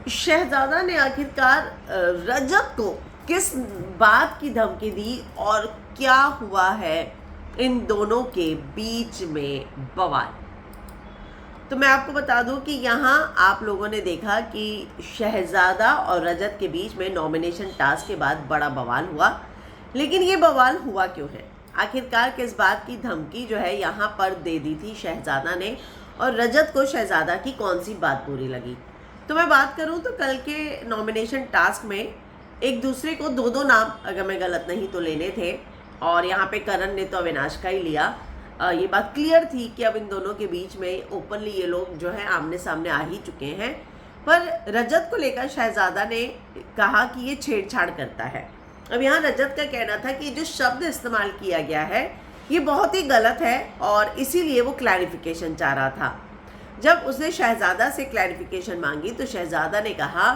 शहजादा ने आखिरकार रजत को किस बात की धमकी दी और क्या हुआ है इन दोनों के बीच में बवाल। तो मैं आपको बता दूं कि यहाँ आप लोगों ने देखा कि शहजादा और रजत के बीच में नॉमिनेशन टास्क के बाद बड़ा बवाल हुआ। लेकिन ये बवाल हुआ क्यों है, आखिरकार किस बात की धमकी जो है यहाँ पर दे दी थी शहजादा ने, और रजत को शहजादा की कौन सी बात बुरी लगी। तो मैं बात करूं तो कल के नॉमिनेशन टास्क में एक दूसरे को दो नाम, अगर मैं गलत नहीं तो, लेने थे, और यहाँ पे करण ने तो अविनाश का ही लिया। ये बात क्लियर थी कि अब इन दोनों के बीच में ओपनली ये लोग जो है आमने सामने आ ही चुके हैं। पर रजत को लेकर शहजादा ने कहा कि ये छेड़छाड़ करता है। अब यहाँ रजत का कहना था कि जो शब्द इस्तेमाल किया गया है ये बहुत ही गलत है और इसीलिए वो क्लैरिफिकेशन चाह रहा था। जब उसने शहजादा से क्लैरिफिकेशन मांगी तो शहजादा ने कहा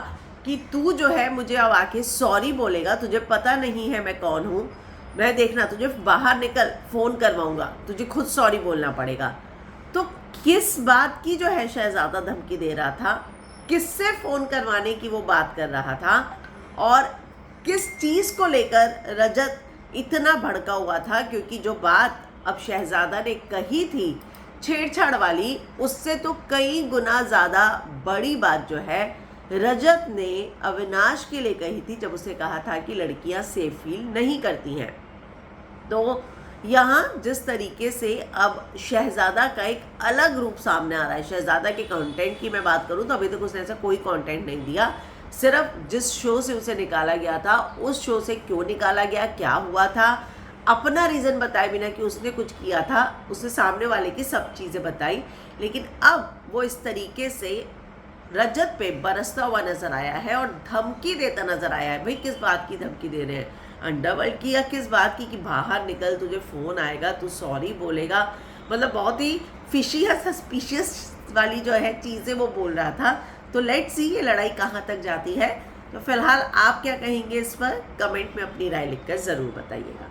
कि तू जो है मुझे अब आके सॉरी बोलेगा, तुझे पता नहीं है मैं कौन हूँ, मैं देखना तुझे बाहर निकल, फ़ोन करवाऊँगा, तुझे खुद सॉरी बोलना पड़ेगा। तो किस बात की जो है शहजादा धमकी दे रहा था, किससे फ़ोन करवाने की वो बात कर रहा था, और किस चीज़ को लेकर रजत इतना भड़का हुआ था, क्योंकि जो बात अब शहजादा ने कही थी छेड़छाड़ वाली, उससे तो कई गुना ज़्यादा बड़ी बात जो है रजत ने अविनाश के लिए कही थी, जब उसे कहा था कि लड़कियां सेफ फील नहीं करती हैं। तो यहाँ जिस तरीके से अब शहजादा का एक अलग रूप सामने आ रहा है, शहजादा के कंटेंट की मैं बात करूँ तो अभी तक उसने ऐसा कोई कंटेंट नहीं दिया, सिर्फ जिस शो से उसे निकाला गया था उस शो से क्यों निकाला गया, क्या हुआ था, अपना रीज़न बताए बिना कि उसने कुछ किया था, उसने सामने वाले की सब चीज़ें बताई। लेकिन अब वो इस तरीके से रजत पे बरसता हुआ नजर आया है और धमकी देता नजर आया है। भाई किस बात की धमकी दे रहे हैं, अंडरवर्ल्ड की या किस बात की कि बाहर निकल, तुझे फ़ोन आएगा, तू सॉरी बोलेगा। मतलब बहुत ही फिशी या सस्पिशियस वाली जो है चीज़ें वो बोल रहा था। तो लेट्स सी ये लड़ाई कहाँ तक जाती है। तो फिलहाल आप क्या कहेंगे इस पर, कमेंट में अपनी राय लिखकर ज़रूर बताइएगा।